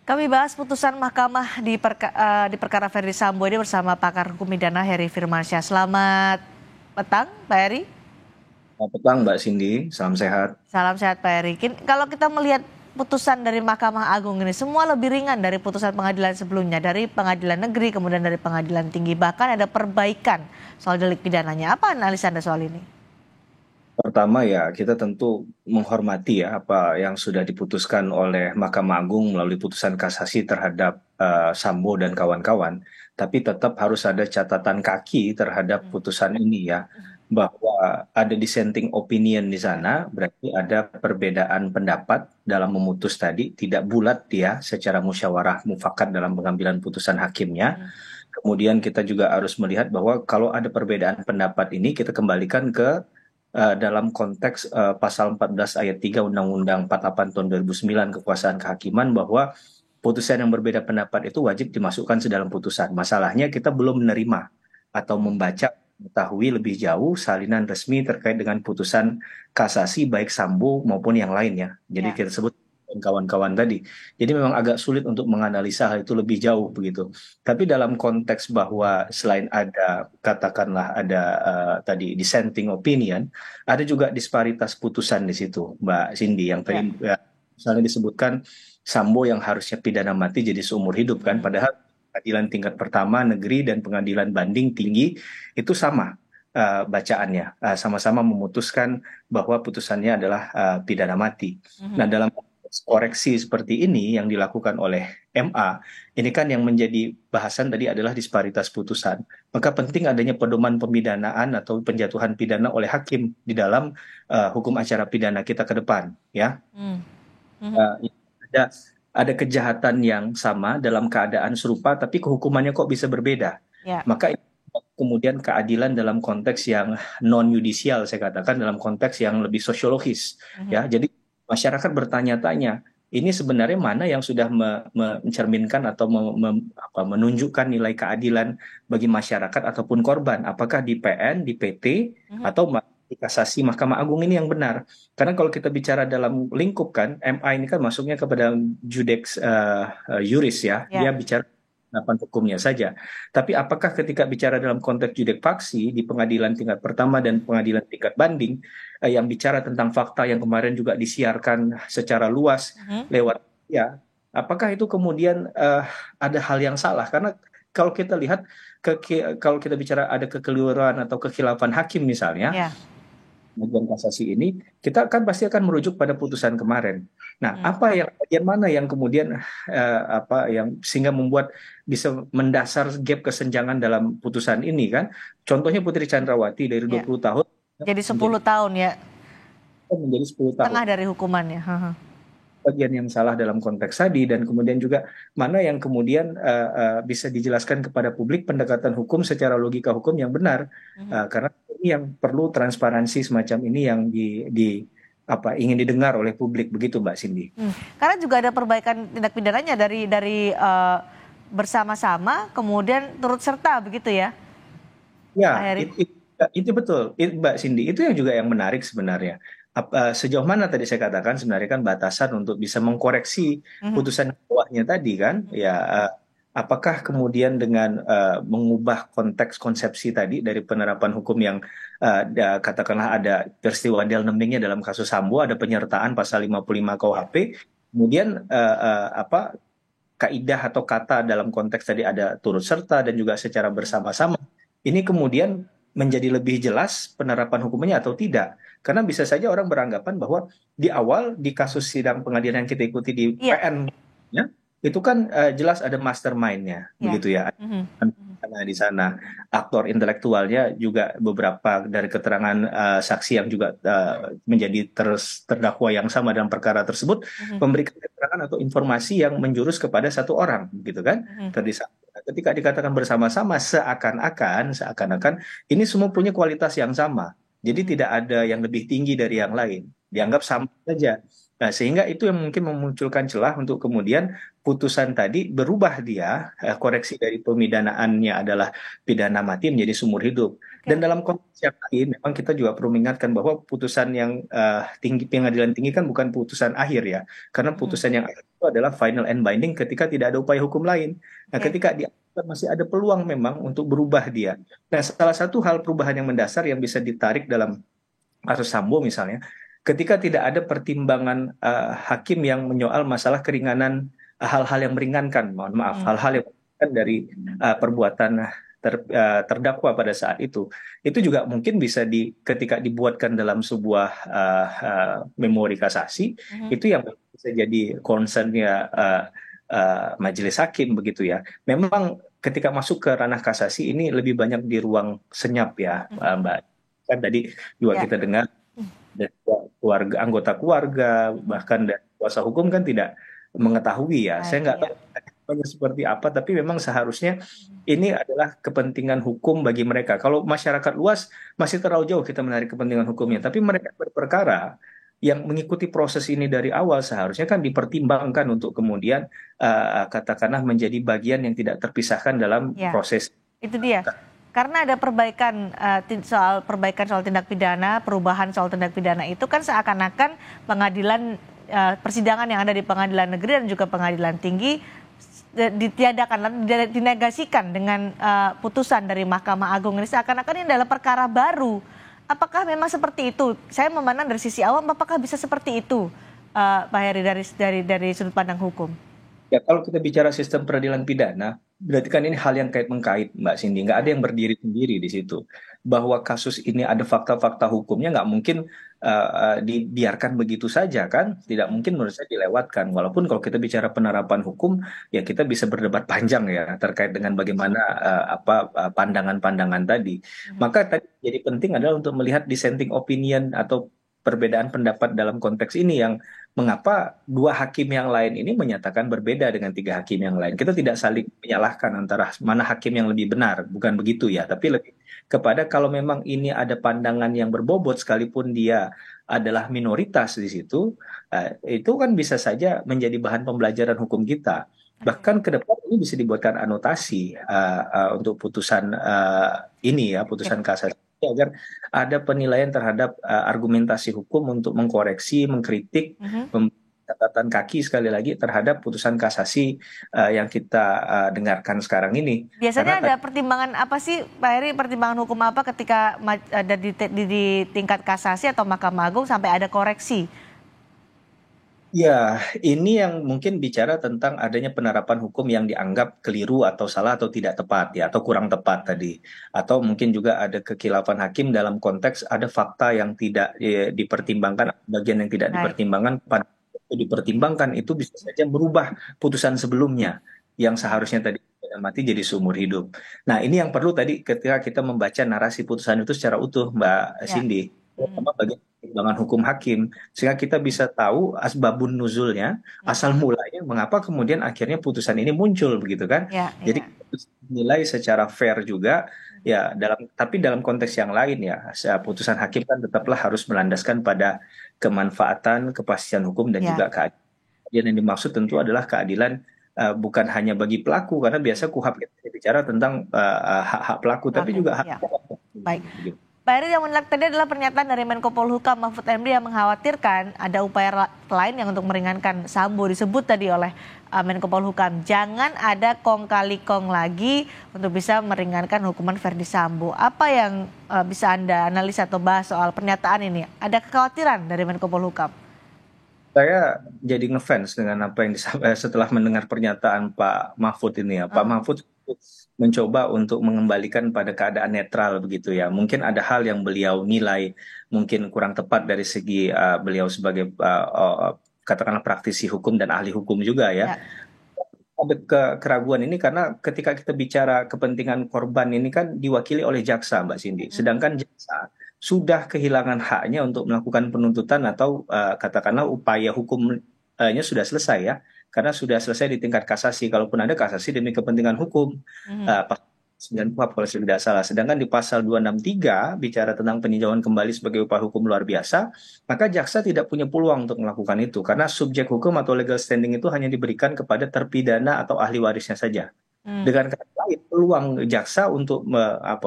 Kami bahas putusan Mahkamah di perkara Ferdy Sambo ini bersama pakar hukum pidana Heri Firmansyah. Selamat petang, Pak Heri. Selamat petang Mbak Cindy, salam sehat. Salam sehat, Pak Heri. Kalau kita melihat putusan dari Mahkamah Agung ini, semua lebih ringan dari putusan pengadilan sebelumnya, dari pengadilan negeri, kemudian dari pengadilan tinggi. Bahkan ada perbaikan soal delik pidananya. Apa analisa Anda soal ini? Pertama ya kita tentu menghormati ya apa yang sudah diputuskan oleh Mahkamah Agung melalui putusan kasasi terhadap Sambo dan kawan-kawan. Tapi tetap harus ada catatan kaki terhadap putusan ini ya, bahwa ada dissenting opinion di sana, berarti ada perbedaan pendapat dalam memutus tadi, tidak bulat dia secara musyawarah mufakat dalam pengambilan putusan hakimnya. Kemudian kita juga harus melihat bahwa kalau ada perbedaan pendapat ini kita kembalikan ke dalam konteks pasal 14 ayat 3 Undang-Undang 48 tahun 2009 kekuasaan kehakiman, bahwa putusan yang berbeda pendapat itu wajib dimasukkan sedalam putusan. Masalahnya kita belum menerima atau membaca mengetahui lebih jauh salinan resmi terkait dengan putusan kasasi baik Sambo maupun yang lainnya. Jadi Ya. kita sebut dan kawan-kawan tadi. Jadi memang agak sulit untuk menganalisa hal itu lebih jauh begitu. Tapi dalam konteks bahwa selain ada katakanlah ada tadi dissenting opinion, ada juga disparitas putusan di situ, Mbak Cindy, yang tadi Ya. misalnya disebutkan Sambo yang harusnya pidana mati jadi seumur hidup kan, padahal pengadilan tingkat pertama negeri dan pengadilan banding tinggi itu sama bacaannya, sama-sama memutuskan bahwa putusannya adalah pidana mati. Nah, dalam konteks koreksi seperti ini yang dilakukan oleh MA, ini kan yang menjadi bahasan tadi adalah disparitas putusan. Maka penting adanya pedoman pemidanaan atau penjatuhan pidana oleh hakim di dalam hukum acara pidana kita ke depan, ya. Hmm. Mhm. Eh, ada ada kejahatan yang sama dalam keadaan serupa, tapi kehukumannya kok bisa berbeda. Ya. Maka itu kemudian keadilan dalam konteks yang non yudisial, saya katakan dalam konteks yang lebih sosiologis, Mhm. ya. Jadi masyarakat bertanya-tanya, ini sebenarnya mana yang sudah mencerminkan atau menunjukkan nilai keadilan bagi masyarakat ataupun korban? Apakah di PN, di PT, Mhm. atau di kasasi Mahkamah Agung ini yang benar? Karena kalau kita bicara dalam lingkup kan, MA ini kan masuknya kepada judex juris ya, dia Ya. bicara penerapan hukumnya saja. Tapi apakah ketika bicara dalam konteks judek faksi di pengadilan tingkat pertama dan pengadilan tingkat banding, yang bicara tentang fakta yang kemarin juga disiarkan secara luas Mhm. lewat ya, apakah itu kemudian ada hal yang salah? Karena kalau kita lihat kalau kita bicara ada kekeliruan atau kekhilafan hakim misalnya, Ya. pengajuan kasasi ini, kita kan pasti akan merujuk pada putusan kemarin. Nah, Hmm. bagian mana yang kemudian yang sehingga membuat bisa mendasar gap kesenjangan dalam putusan ini kan? Contohnya Putri Chandrawati dari Ya. 20 tahun Jadi menjadi 10 tahun ya, menjadi 10 tahun. setengah dari hukumannya. Heeh. Bagian yang salah dalam konteks tadi, dan kemudian juga mana yang kemudian bisa dijelaskan kepada publik pendekatan hukum secara logika hukum yang benar. Mhm. Karena ini yang perlu transparansi semacam ini yang ingin didengar oleh publik begitu Mbak Cindy. Karena juga ada perbaikan tindak pidananya dari bersama-sama kemudian turut serta begitu ya, Ya, Pak Heri. itu betul, Mbak Cindy. Itu yang juga yang menarik sebenarnya. Sejauh mana tadi saya katakan sebenarnya kan batasan untuk bisa mengkoreksi Mhm. putusan bawahnya tadi kan? Ya, apakah kemudian dengan mengubah konteks konsepsi tadi dari penerapan hukum yang katakanlah ada peristiwa Delnemingnya dalam kasus Sambo, ada penyertaan pasal 55 Ya. KUHP, kemudian kaidah atau kata dalam konteks tadi ada turut serta dan juga secara bersama-sama. Ini kemudian menjadi lebih jelas penerapan hukumnya atau tidak. Karena bisa saja orang beranggapan bahwa di awal di kasus sidang pengadilan yang kita ikuti di Iya. PN, ya, itu kan jelas ada mastermind-nya, Ya. begitu ya. Mhm. Karena di sana aktor intelektualnya juga beberapa dari keterangan saksi yang juga menjadi terdakwa yang sama dalam perkara tersebut Mhm. memberikan keterangan atau informasi yang menjurus kepada satu orang, gitu kan? Mhm. Ketika dikatakan bersama-sama, seakan-akan ini semua punya kualitas yang sama. Jadi Mhm. tidak ada yang lebih tinggi dari yang lain, dianggap sama saja. Nah, sehingga itu yang mungkin memunculkan celah untuk kemudian putusan tadi berubah dia, koreksi dari pemidanaannya adalah pidana mati menjadi seumur hidup. Dan Oke. dalam konteks yang lain, memang kita juga perlu mengingatkan bahwa putusan yang tinggi, pengadilan tinggi kan bukan putusan akhir ya, karena Mhm. putusan yang itu adalah final and binding ketika tidak ada upaya hukum lain. Nah, Oke. ketika diajukan masih ada peluang memang untuk berubah dia. Nah, salah satu hal perubahan yang mendasar yang bisa ditarik dalam kasus Sambo misalnya, ketika tidak ada pertimbangan hakim yang menyoal masalah keringanan, hal-hal yang meringankan, mohon maaf, Hmm. hal-hal yang meringankan dari perbuatan terdakwa pada saat itu juga mungkin bisa ketika dibuatkan dalam sebuah memori kasasi, Mhm. itu yang bisa jadi concernnya majelis hakim begitu ya. Memang ketika masuk ke ranah kasasi ini lebih banyak di ruang senyap ya, Mhm. Mbak. Kan tadi juga Ya. kita dengar dari keluarga, anggota keluarga, Mhm. bahkan dari kuasa hukum kan tidak mengetahui ya. Saya Tahu nggak ya. tahu mekanismenya seperti apa, tapi memang seharusnya ini adalah kepentingan hukum bagi mereka. Kalau masyarakat luas masih terlalu jauh kita menarik kepentingan hukumnya, tapi mereka berperkara yang mengikuti proses ini dari awal seharusnya kan dipertimbangkan untuk kemudian katakanlah menjadi bagian yang tidak terpisahkan dalam Ya, proses. itu dia. Karena ada perbaikan soal tindak pidana, perubahan soal tindak pidana itu kan seakan-akan pengadilan persidangan yang ada di pengadilan negeri dan juga pengadilan tinggi ditiadakan, dinegasikan dengan putusan dari Mahkamah Agung ini seakan-akan ini adalah perkara baru. Apakah memang seperti itu? Saya memandang dari sisi awam, apakah bisa seperti itu, Pak Heri dari sudut pandang hukum? Ya, kalau kita bicara sistem peradilan pidana, berarti kan ini hal yang kait mengkait, Mbak Cindy. Nggak ada Ya. yang berdiri sendiri di situ. Bahwa kasus ini ada fakta-fakta hukumnya, nggak mungkin dibiarkan begitu saja, kan? Tidak Hmm. mungkin menurut saya dilewatkan. Walaupun kalau kita bicara penerapan hukum, ya kita bisa berdebat panjang ya terkait dengan bagaimana pandangan-pandangan tadi. Mhm. Maka tadi jadi penting adalah untuk melihat dissenting opinion atau perbedaan pendapat dalam konteks ini yang mengapa dua hakim yang lain ini menyatakan berbeda dengan tiga hakim yang lain. Kita tidak saling menyalahkan antara mana hakim yang lebih benar, bukan begitu ya, tapi lebih kepada kalau memang ini ada pandangan yang berbobot sekalipun dia adalah minoritas di situ, itu kan bisa saja menjadi bahan pembelajaran hukum kita. Oke. Bahkan ke depan ini bisa dibuatkan anotasi untuk putusan ini ya, Oke. putusan kasasi agar ada penilaian terhadap argumentasi hukum untuk mengkoreksi, mengkritik, Mhm. catatan kaki sekali lagi terhadap putusan kasasi yang kita dengarkan sekarang ini. Biasanya Karena ada pertimbangan apa sih, Pak Heri, pertimbangan hukum apa ketika ada di tingkat kasasi atau Mahkamah Agung sampai ada koreksi? ya, ini yang mungkin bicara tentang adanya penerapan hukum yang dianggap keliru atau salah atau tidak tepat ya, atau kurang tepat tadi. Atau mungkin juga ada kekilafan hakim dalam konteks ada fakta yang tidak dipertimbangkan, bagian yang tidak Baik. dipertimbangkan, pada itu dipertimbangkan itu bisa saja merubah putusan sebelumnya yang seharusnya tadi mati jadi seumur hidup. Nah, ini yang perlu tadi ketika kita membaca narasi putusan itu secara utuh, Mbak Ya. Cindy. Mhm. Terutama bagi pertimbangan hukum hakim sehingga kita bisa tahu asbabun nuzulnya, asal Mhm. mulanya mengapa kemudian akhirnya putusan ini muncul begitu kan. Ya, Jadi ya. kita bisa nilai secara fair juga ya tapi dalam konteks yang lain ya, putusan hakim kan tetaplah harus melandaskan pada kemanfaatan, kepastian hukum dan Ya. juga keadilan. Yang dimaksud tentu adalah keadilan bukan hanya bagi pelaku karena biasa KUHP kita bicara tentang hak-hak pelaku tapi Pelaku. juga hak Ya. korban. Baik. Begitu. Pak Heri, yang menarik tadi adalah pernyataan dari Menko Polhukam Mahfud MD yang mengkhawatirkan ada upaya lain yang untuk meringankan Sambo, disebut tadi oleh Menko Polhukam. Jangan ada kong kali kong lagi untuk bisa meringankan hukuman Verdi Sambo. Apa yang bisa Anda analisa atau bahas soal pernyataan ini? Ada kekhawatiran dari Menko Polhukam? Saya jadi ngefans dengan apa yang disampaikan setelah mendengar pernyataan Pak Mahfud ini ya. Pak Ah, Mahfud mencoba untuk mengembalikan pada keadaan netral begitu ya. Mungkin ada hal yang beliau nilai mungkin kurang tepat dari segi beliau sebagai katakanlah praktisi hukum dan ahli hukum juga ya. ya. Ada keraguan ini karena ketika kita bicara kepentingan korban ini kan diwakili oleh jaksa, Mbak Cindy. Mhm. Sedangkan jaksa sudah kehilangan haknya untuk melakukan penuntutan atau katakanlah upaya hukumnya sudah selesai ya. Karena sudah selesai di tingkat kasasi. Kalaupun ada kasasi demi kepentingan hukum, Mhm. pasal 9 KUHP kalau saya tidak salah. Sedangkan di pasal 263 bicara tentang peninjauan kembali sebagai upaya hukum luar biasa, maka jaksa tidak punya peluang untuk melakukan itu karena subjek hukum atau legal standing itu hanya diberikan kepada terpidana atau ahli warisnya saja. Hmm. Dengan kata lain, peluang jaksa untuk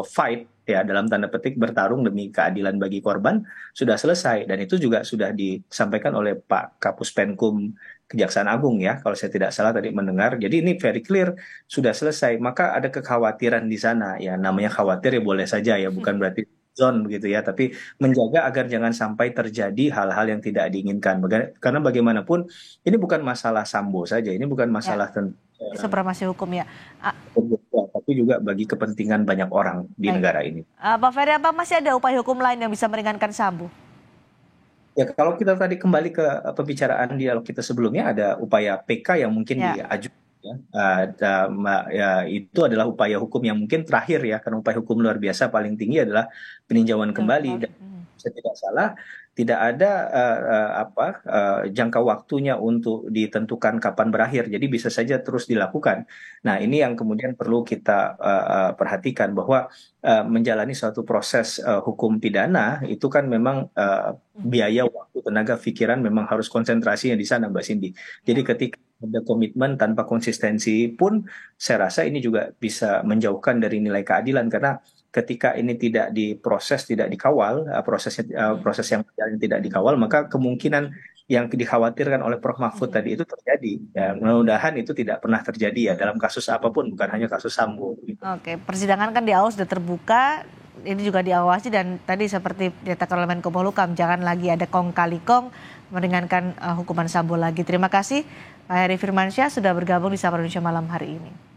fight ya dalam tanda petik bertarung demi keadilan bagi korban sudah selesai dan itu juga sudah disampaikan oleh Pak Kapus Penkum Kejaksaan Agung ya kalau saya tidak salah tadi mendengar. Jadi ini very clear sudah selesai. Maka ada kekhawatiran di sana ya namanya khawatir ya boleh saja ya bukan berarti zone begitu ya tapi menjaga agar jangan sampai terjadi hal-hal yang tidak diinginkan. Karena bagaimanapun ini bukan masalah Sambo saja, ini bukan Ya, masalah tentang supremasi hukum ya. Ah, tapi juga bagi kepentingan banyak orang di baik. negara ini. Pak Ferry, apa masih ada upaya hukum lain yang bisa meringankan Sambo? Ya, kalau kita tadi kembali ke pembicaraan dialog kita sebelumnya, ada upaya PK yang mungkin Ya, diajukan. Ya. Ya, itu adalah upaya hukum yang mungkin terakhir ya, karena upaya hukum luar biasa paling tinggi adalah peninjauan yang kembali. kembali. Dan saya tidak salah, tidak ada jangka waktunya untuk ditentukan kapan berakhir. Jadi bisa saja terus dilakukan. Nah, ini yang kemudian perlu kita perhatikan bahwa menjalani suatu proses hukum pidana itu kan memang biaya, waktu, tenaga, pikiran memang harus konsentrasinya di sana, Mbak Cindy. Jadi Ya. ketika ada komitmen tanpa konsistensi pun, saya rasa ini juga bisa menjauhkan dari nilai keadilan karena ketika ini tidak diproses, tidak dikawal, proses yang berjalan tidak dikawal, maka kemungkinan yang dikhawatirkan oleh Prof. Mahfud tadi itu terjadi. Ya, mudah-mudahan itu tidak pernah terjadi ya dalam kasus apapun, bukan hanya kasus Sambo. Gitu. Oke, persidangan kan di awal sudah terbuka, ini juga diawasi dan tadi seperti dinyatakan oleh Menko Polhukam, jangan lagi ada kong kali kong meringankan hukuman Sambo lagi. Terima kasih Pak Heri Firmansyah sudah bergabung di Sapa Indonesia malam hari ini.